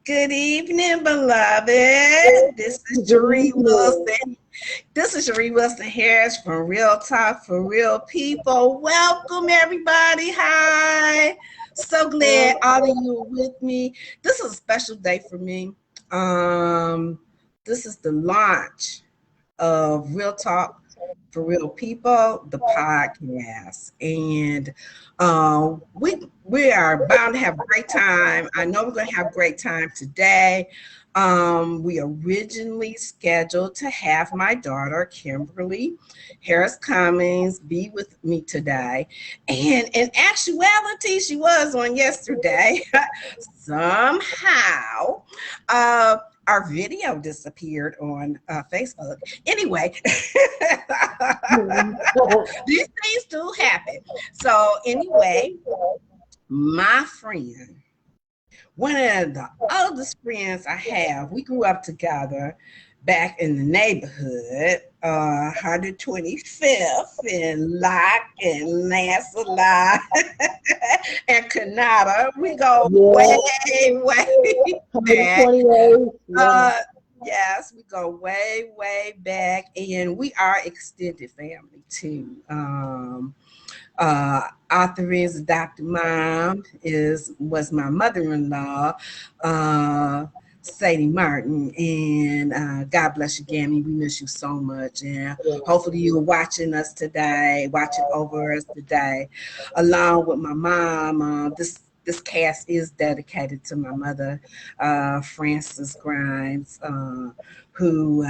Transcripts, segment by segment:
Good evening, beloved. This is Cherie Wilson. This is Cherie Wilson Harris from Real Talk for Real People. Welcome, everybody. Hi. So glad all of you are with me. This is a special day for me. This is the launch of Real Talk for Real People, the podcast, and we are bound to have a great time. I know we're going to have a great time today. We originally scheduled to have my daughter Kimberly Harris Cummings be with me today, and in actuality, she was on yesterday. Somehow, our video disappeared on Facebook. Anyway, these things do happen. So anyway, my friend, one of the oldest friends I have, we grew up together back in the neighborhood, 125th and Locke and Lancelot and Kanata. We go way back. Yes, we go way back, and we are extended family too. Authorine's adopted mom was my mother-in-law, Sadie Martin, and God bless you, Gammy. We miss you so much, and hopefully you're watching us today, watching over us today, along with my mom. This cast is dedicated to my mother, Frances Grimes, who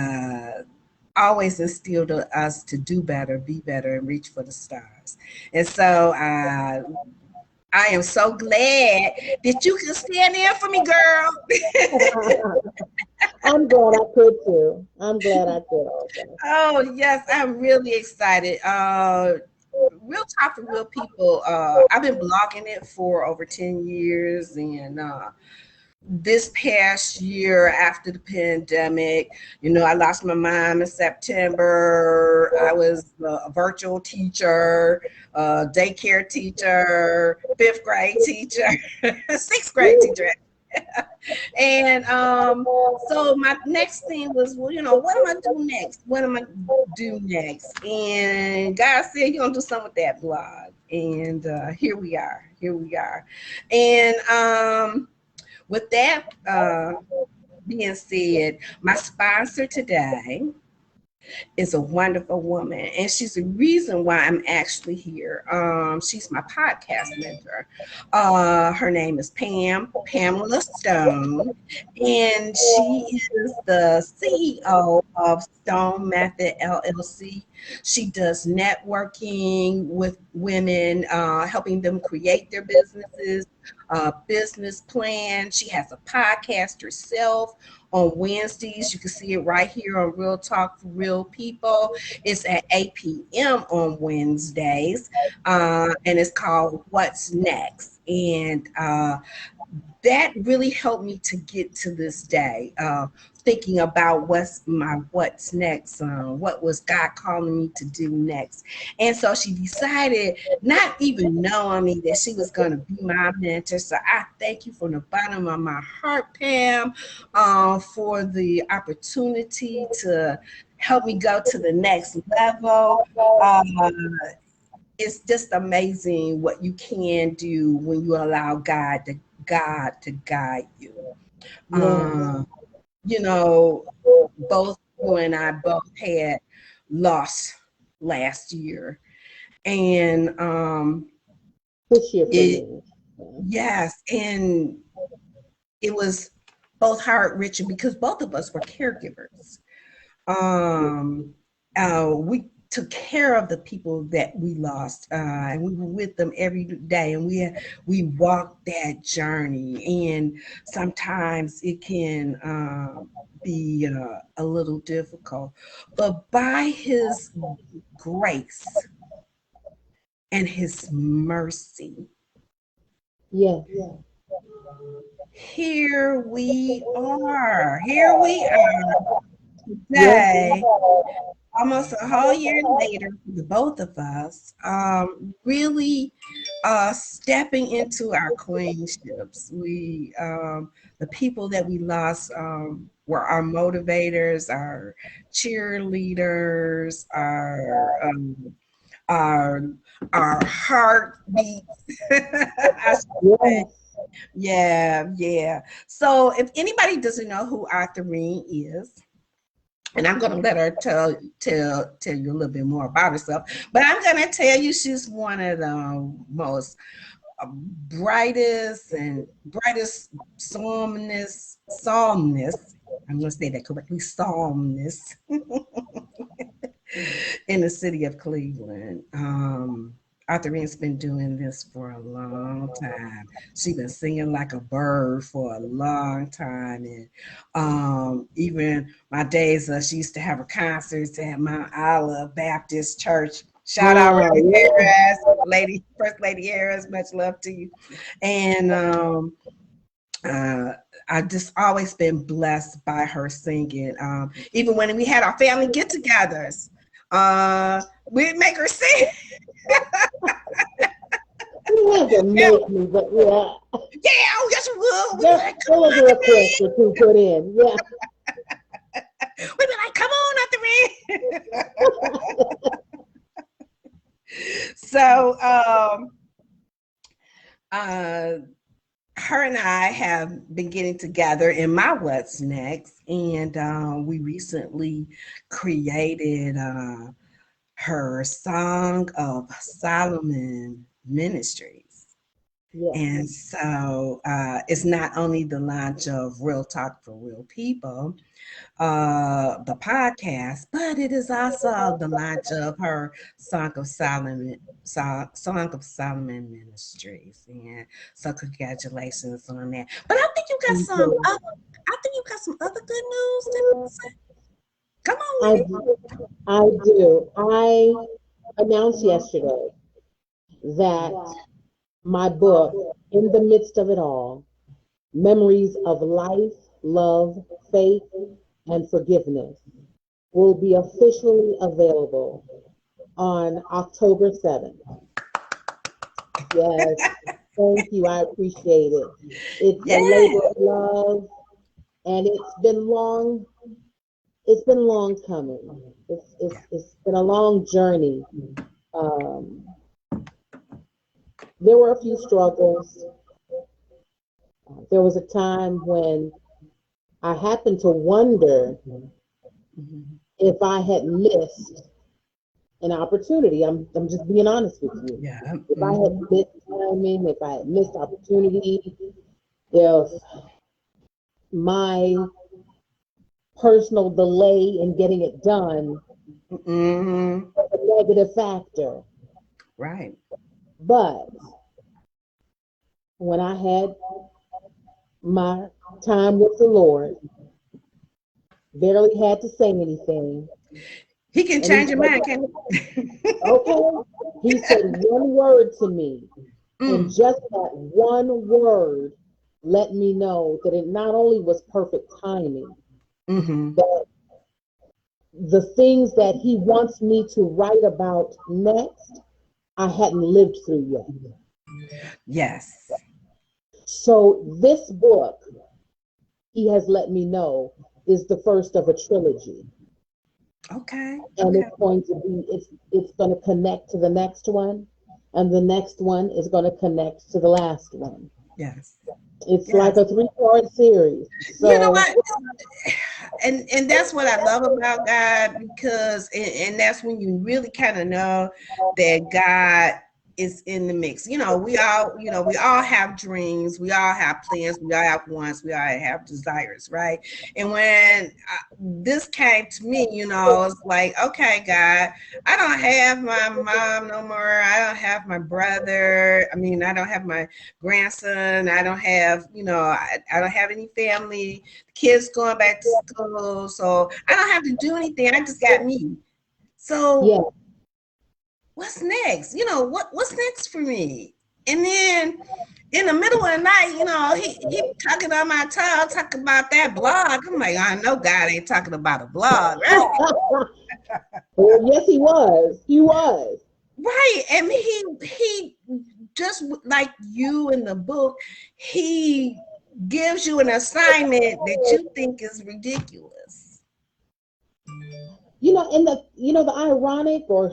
always instilled in us to do better, be better, and reach for the stars. And so I am so glad that you can stand in for me, girl. I'm glad I could too. I'm glad I could also. Oh, yes, I'm really excited. Real Talk for Real People. I've been blogging it for over 10 years, and this past year after the pandemic, I lost my mom in September. I was a virtual teacher, daycare teacher, fifth grade teacher, sixth grade teacher. And so my next thing was, what am I doing next? What am I do next? And God said, you're gonna do something with that blog. And here we are. And with that being said, my sponsor today is a wonderful woman, and she's the reason why I'm actually here. She's my podcast mentor. Her name is Pamela Stone, and she is the CEO of Stone Method LLC. She does networking with women, helping them create their businesses, business plan. She has a podcast herself on Wednesdays. You can see it right here on Real Talk for Real People. It's at 8 p.m. on Wednesdays, and it's called What's Next. And that really helped me to get to this day, thinking about what's next, what was God calling me to do next. And so she decided, not even knowing me, that she was going to be my mentor. So I thank you from the bottom of my heart, Pam, for the opportunity to help me go to the next level. It's just amazing what you can do when you allow God to guide you. Both you and I both had lost last year, and yes, and it was both heart-wrenching because both of us were caregivers. We took care of the people that we lost, and we were with them every day, and we walked that journey, and sometimes it can be a little difficult, but by His grace and His mercy, here we are today. almost a whole year later, for the both of us, really stepping into our queenships. The people that we lost were our motivators, our cheerleaders, our our heartbeats. I should say. Yes. Yeah, yeah. So if anybody doesn't know who Authorine is, and I'm gonna let her tell you a little bit more about herself, but I'm gonna tell you she's one of the most brightest psalmists. I'm gonna say that correctly, psalmists in the city of Cleveland. Authorine's been doing this for a long time. She's been singing like a bird for a long time. And even my days, she used to have her concerts at Mount Olive Baptist Church. Shout out Oh, Reverend yeah. Harris, First Lady Harris, much love to you. And uh, I've just always been blessed by her singing. Even when we had our family get-togethers, we'd make her sing. You had to Yeah, make me, but yeah. yeah, oh, yes, we would. We'd be There, like, come there was on, a the request that you put in. Yeah. ring. We'd be like, come on, at the ring. So, uh, her and I have been getting together in my What's Next, and we recently created her Song of Solomon Ministries. Yes. And so it's not only the launch of Real Talk for Real People, the podcast, but it is also the launch of her Song of Solomon Ministries. And so congratulations on that. But I think you got Thank some you. other, I think you got some other good news to say. Come on I with it. do. I do. I announced yesterday that my book, In the Midst of It All, Memories of Life, Love, Faith, and Forgiveness, will be officially available on October 7th. Yes, thank you. I appreciate it. It's a Yeah. labor of love, and it's been long coming. It's been a long journey. Um, there were a few struggles. There was a time when I happened to wonder Mhm. if I had missed an opportunity. I'm just being honest with you. Yeah. If I had Mhm. missed timing, if I had missed opportunity, if my personal delay in getting it done Mhm. was a negative factor. Right. But when I had my time with the Lord, barely had to say anything, He can and he change your said, mind, can he? okay, he said one word to me, and Mm. just that one word let me know that it not only was perfect timing, Mhm. that the things that he wants me to write about next, I hadn't lived through yet. Yes. So this book, he has let me know, is the first of a trilogy. Okay. And Okay. it's going to be, it's going to connect to the next one, and the next one is going to connect to the last one. Yes. It's like Yes. a three-part series. You know So what? And that's what I love about God, because and that's when you really kind of know that God is in the mix. We all have dreams, we all have plans, we all have wants, we all have desires, right? And when this came to me, it's like, okay, God, I don't have my mom no more. I don't have my brother. I mean, I don't have my grandson. I don't have, I don't have any family, kids going back to school. So I don't have to do anything. I just got me. So yeah, what's next? What's next for me? And then in the middle of the night, he talking on my tongue, talking about that blog. I'm like, I know God ain't talking about a blog, right? Well, yes, he was. He was. Right. And he just like you in the book, he gives you an assignment that you think is ridiculous. And the ironic, or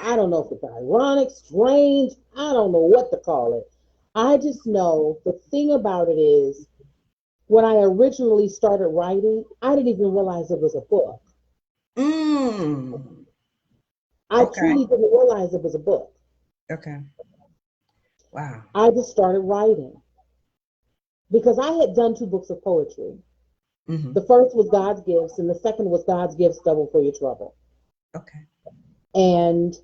I don't know if it's ironic, strange, I don't know what to call it. I just know the thing about it is when I originally started writing, I didn't even realize it was a book. I truly didn't realize it was a book. Okay. Wow. I just started writing because I had done 2 books of poetry. Mm-hmm. The first was God's Gifts, and the second was God's Gifts, Double for Your Trouble. Okay. And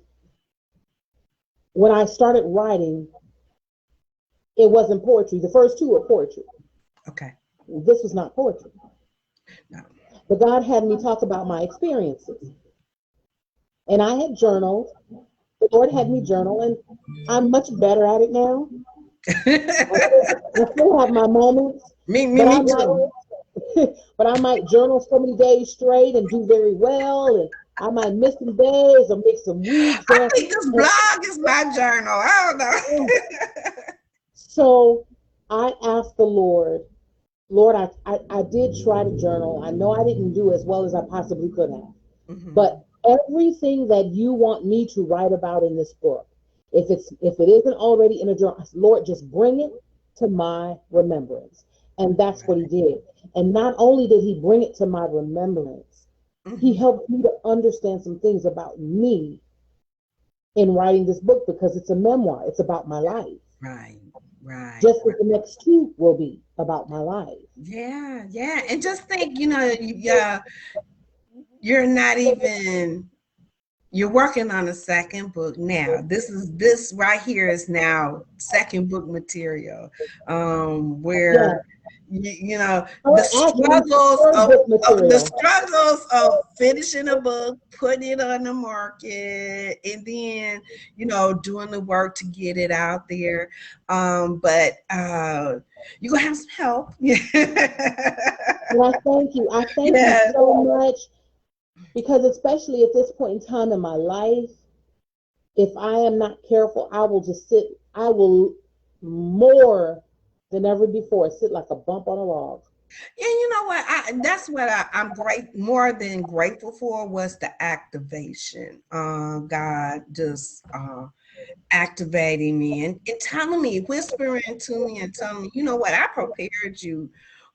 when I started writing, it wasn't poetry. The first 2 were poetry. Okay. This was not poetry. No. But God had me talk about my experiences. And I had journaled. The Lord had me journal, and I'm much better at it now. I still have my moments. Me too. But I might journal so many days straight and do very well, and I might miss some days or make some weeks. I think this blog is my journal. I don't know. So I asked the Lord, I did try to journal. I know I didn't do as well as I possibly could have. Mm-hmm. But everything that you want me to write about in this book, if it isn't already in a journal, Lord, just bring it to my remembrance. And that's what he did. And not only did he bring it to my remembrance, mm-hmm. he helped me to understand some things about me in writing this book, because it's a memoir. It's about my life. Right. Just as the next 2 will be about my life. Yeah. And just think, you're not even, you're working on a second book now. This right here is now second book material, where the struggles of finishing a book, putting it on the market, and then doing the work to get it out there. But you're gonna have some help. Well, thank you. I thank you so much, because especially at this point in time in my life, if I am not careful, I will more than ever before sit like a bump on a log. And you know what? That's what I'm more than grateful for, was the activation. God just activating me and telling me, whispering to me and telling me, you know what? I prepared you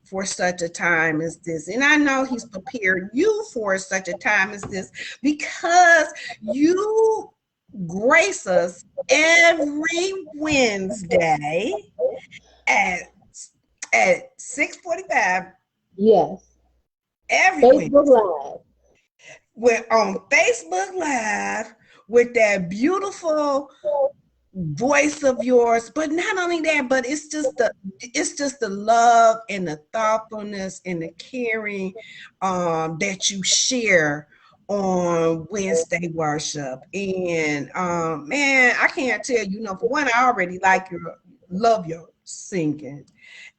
for such a time as this. And I know he's prepared you for such a time as this, because you grace us every Wednesday at 6:45. Yes. Every Facebook Live. We're on Facebook Live with that beautiful voice of yours. But not only that, but it's just the love and the thoughtfulness and the caring that you share on Wednesday worship. And man, I can't tell you, for one, I already love your singing.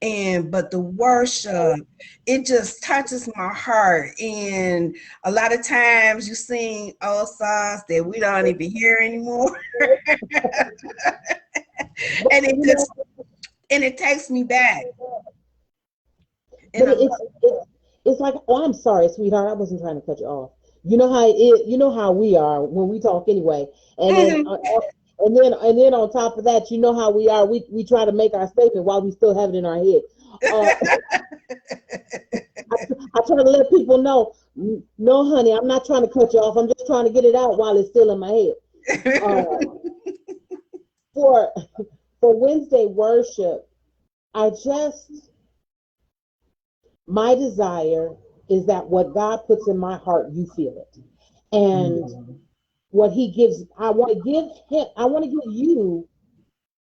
But the worship, it just touches my heart. And a lot of times you sing old songs that we don't even hear anymore. And it takes me back. And it's like, oh, I'm sorry, sweetheart, I wasn't trying to cut you off. You know how it is, you know how we are when we talk anyway. And then on top of that, you know how we are. We try to make our statement while we still have it in our head. I try to let people know, no, honey, I'm not trying to cut you off. I'm just trying to get it out while it's still in my head. For Wednesday worship, my desire is that what God puts in my heart, you feel it. And what he gives, I want to give you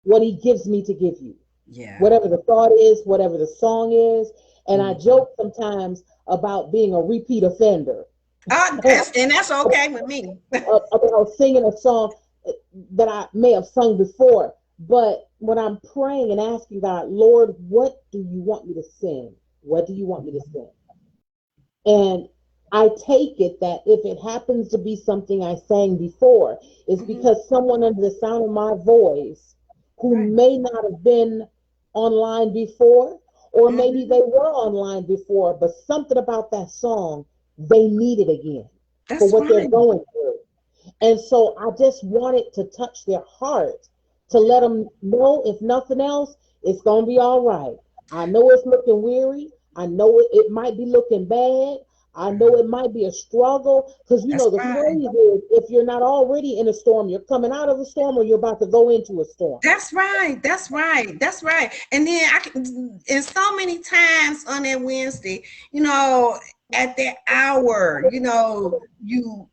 what he gives me to give you. Yeah. Whatever the thought is, whatever the song is. And I joke sometimes about being a repeat offender. And that's okay with me. About singing a song that I may have sung before. But when I'm praying and asking God, Lord, what do you want me to sing? What do you want me to sing? And I take it that if it happens to be something I sang before, it's because someone under the sound of my voice who may not have been online before, or maybe they were online before, but something about that song they need it again for That's what they're right. going through. And so I just wanted to touch their heart to let them know, if nothing else, it's going to be all right. I know it's looking weary. I know it might be looking bad. I know it might be a struggle, because That's the right. phrase is, if you're not already in a storm, you're coming out of a storm, or you're about to go into a storm. That's right. That's right. That's right. And then I can, and so many times on that Wednesday, at that hour, you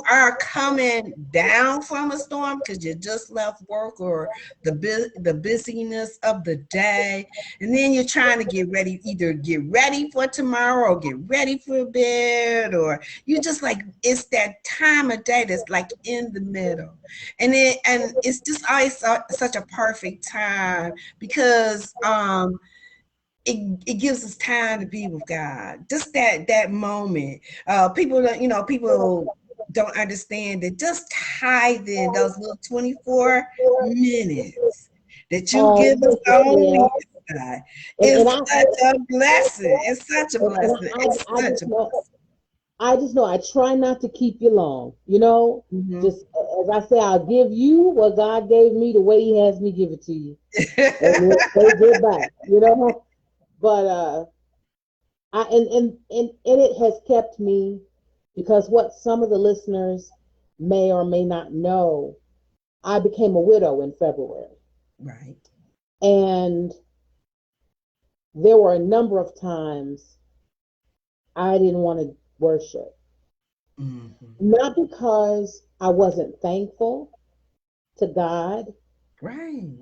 are coming down from a storm because you just left work, or the busyness of the day, and then you're trying to either get ready for tomorrow or get ready for bed, or you just like, it's that time of day that's like in the middle, and it's just always such a perfect time because it gives us time to be with God. Just that moment. People don't understand that just tithing those little 24 minutes that you Oh, give us on yeah. Wednesday And is I such a blessing. It's such a blessing. It's I such just a know, blessing. I try not to keep you long, Mhm. just as I say, I'll give you what God gave me the way he has me give it to you. And then say goodbye. But and it has kept me, because what some of the listeners may or may not know, I became a widow in February. Right. And there were a number of times I didn't want to worship. Mhm. Not because I wasn't thankful to God, Right.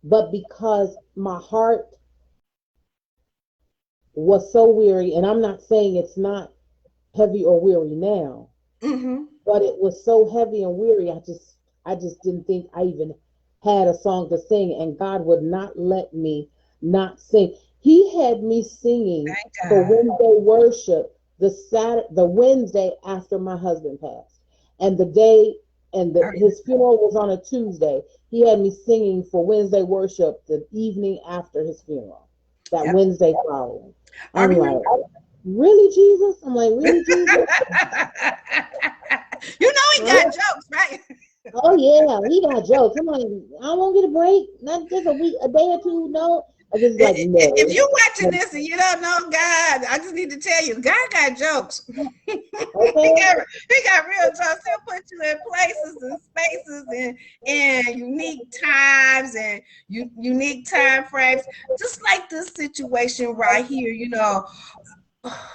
but because my heart was so weary. And I'm not saying it's not heavy or weary now, Mhm. but it was so heavy and weary. I just didn't think I even had a song to sing, and God would not let me not sing. He had me singing Thank for God. Wednesday worship the Wednesday after my husband passed, and the day and Are you- his funeral was on a Tuesday. He had me singing for Wednesday worship the evening after his funeral, that Yep. Wednesday following. I I'm like, remember. really, Jesus? I'm like, really, Jesus? He got jokes, right? Oh yeah, he got jokes. I'm like, I won't get a break, not just a week, a day or two. No, I just like If no. you're watching this and you don't know God, I just need to tell you, God got jokes. he Okay. got real jokes. He'll put you in places and spaces and unique times and unique time frames. Just like this situation right here,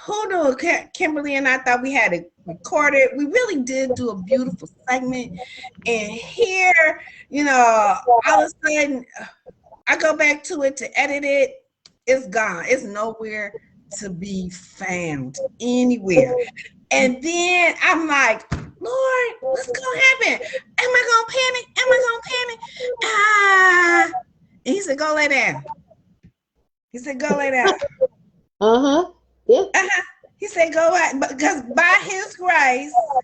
who knew Kimberly and I thought we had it recorded. We really did do a beautiful segment. And here, all of a sudden, I go back to it to edit it. It's gone. It's nowhere to be found anywhere. And then I'm like, Lord, what's gonna happen? Am I gonna panic? Am I gonna panic? And he said, go lay down. He said, go lay down. Uh-huh. Yeah. He said, go out, because by his grace and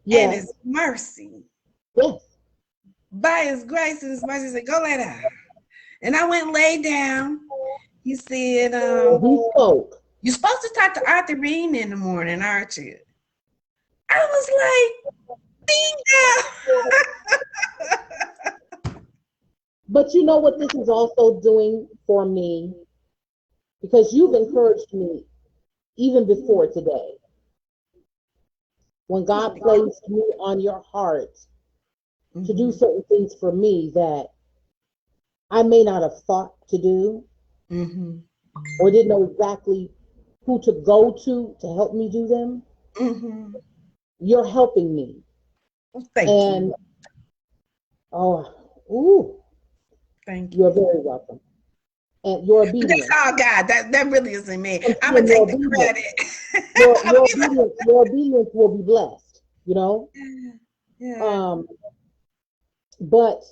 Yes. his mercy, Yes. by his grace and his mercy, he said, go lay down. And I went and laid down. He said, He spoke. you're supposed to talk to Authorine in the morning, aren't you? I was like, bingo. But you know what this is also doing for me, because you've encouraged me even before today. When God placed me on your heart to do certain things for me that I may not have thought to do, Mm-hmm. or didn't know exactly who to go to help me do them, Mm-hmm. you're helping me. Thank you. And oh, ooh, Thank you're you. very welcome. And your But that's obedience. all God. That really isn't me. I'm I'm gonna seeing your take the obedience. credit. I'm gonna be like, Your obedience will be blessed, yeah. Um, But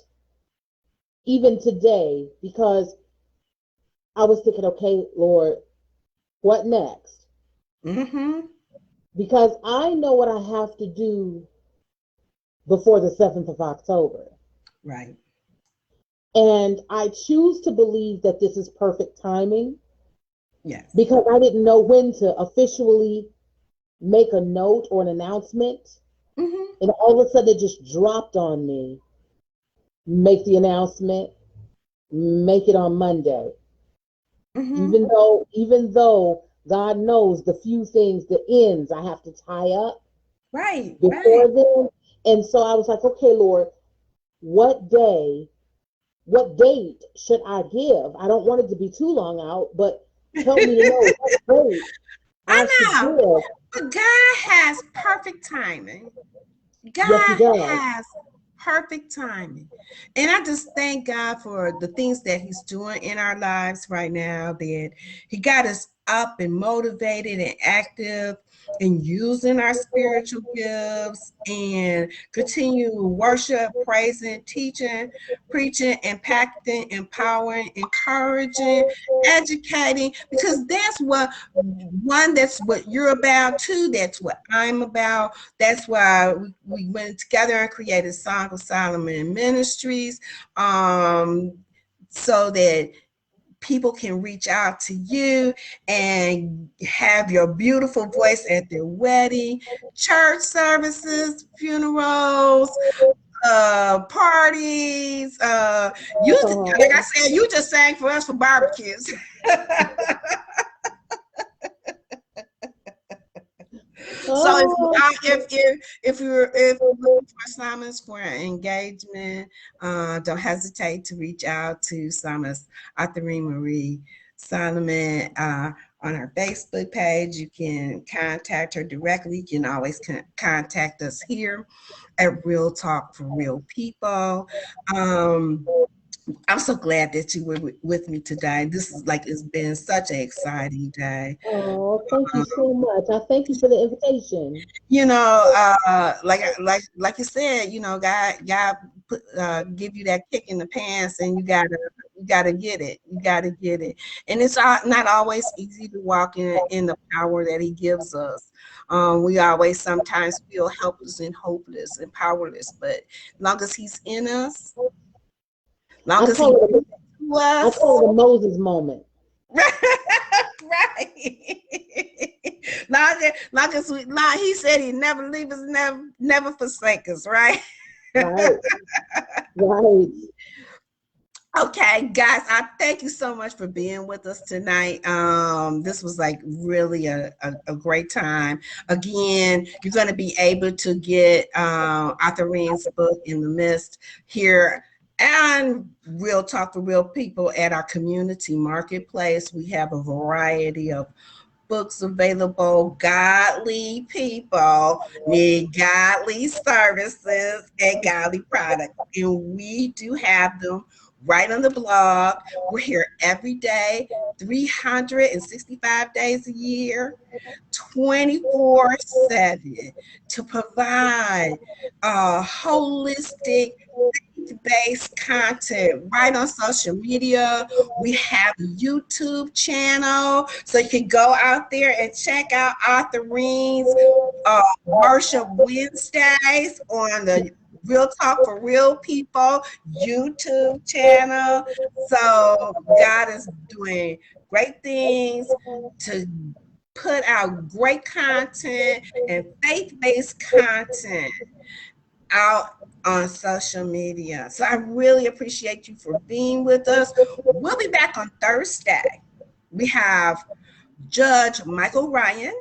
even today, because I was thinking, okay, Lord, what next? Mm-hmm. Because I know what I have to do before the 7th of October. Right. And I choose to believe that this is perfect timing Yes. because I didn't know when to officially make a note or an announcement. Mm-hmm. And all of a sudden it just dropped on me. Make the announcement, make it on Monday. Mm-hmm. Even though God knows the few things, the ends I have to tie up Right. Right. before then. And so I was like, okay, Lord, what day, what date should I give? I don't want it to be too long out, but help me to know what date I should I know. give. But God has perfect timing. Yes, he God does. has perfect timing. And I just thank God for the things that He's doing in our lives right now, that He got us up and motivated and active and using our spiritual gifts and continue to worship, praising, teaching, preaching, impacting, empowering, encouraging, educating, because that's what you're about, two, that's what I'm about. That's why we went together and created Song of Solomon Ministries, so that people can reach out to you and have your beautiful voice at their wedding, church services, funerals, parties. Like I said, you just sang for us for barbecues. So Oh, if you're looking for assignments for an engagement, don't hesitate to reach out to Psalmist Authorine Marie Solomon on her Facebook page. You can contact her directly. You can always contact us here at Real Talk for Real People. I'm so glad that you were with me today. This is like, it's been such an exciting day. oh, thank you so much. I thank you for the invitation. Like you said, God put, give you that kick in the pants, and you gotta get it. You gotta get it, and it's not always easy to walk in the power that He gives us. We always sometimes feel helpless and hopeless and powerless, but long as He's in us, I long as He call it gives a, to I us. call it a Moses moment. Right. Long as He said He never leave us, never forsake us, right? Right, right. Okay, guys, I thank you so much for being with us tonight. This was like really a great time. Again, you're going to be able to get Authorine's book In the Mist here and Real Talk for Real People at our community marketplace. We have a variety of books available. Godly people need godly services and godly products, and we do have them right on the blog. We're here every day, 365 days a year, 24/7, to provide holistic based content right on social media. We have a YouTube channel, so you can go out there and check out Authorine's Worship Wednesdays on the Real Talk for Real People YouTube channel. So God is doing great things to put out great content and faith-based content out on social media. So I really appreciate you for being with us. We'll be back on Thursday. We have Judge Michael Ryan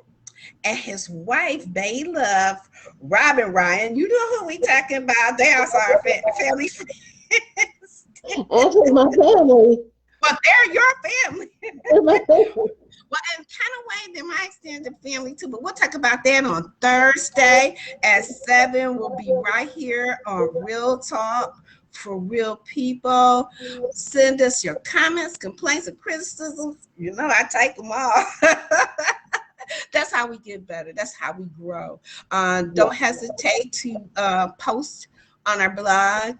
and his wife, Bay Love, Robin Ryan. You know who we talking about. They also our family friends. Actually, my family. Well, they're your family. My family. Well, in kind of way, they're my extended family too, but we'll talk about that on Thursday at 7. We'll be right here on Real Talk for Real People. Send us your comments, complaints, and criticisms. I take them all. That's how we get better. That's how we grow. Yeah. Don't hesitate to post on our blog.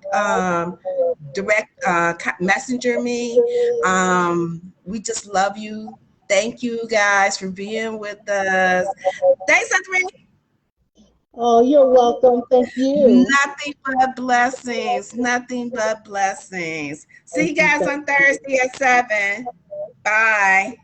Direct messenger me. We just love you. Thank you guys for being with us. Thanks, Authorine. Oh, you're welcome. Thank you. Nothing but blessings. Nothing but blessings. See Thank you you. guys on Thursday at 7. Bye.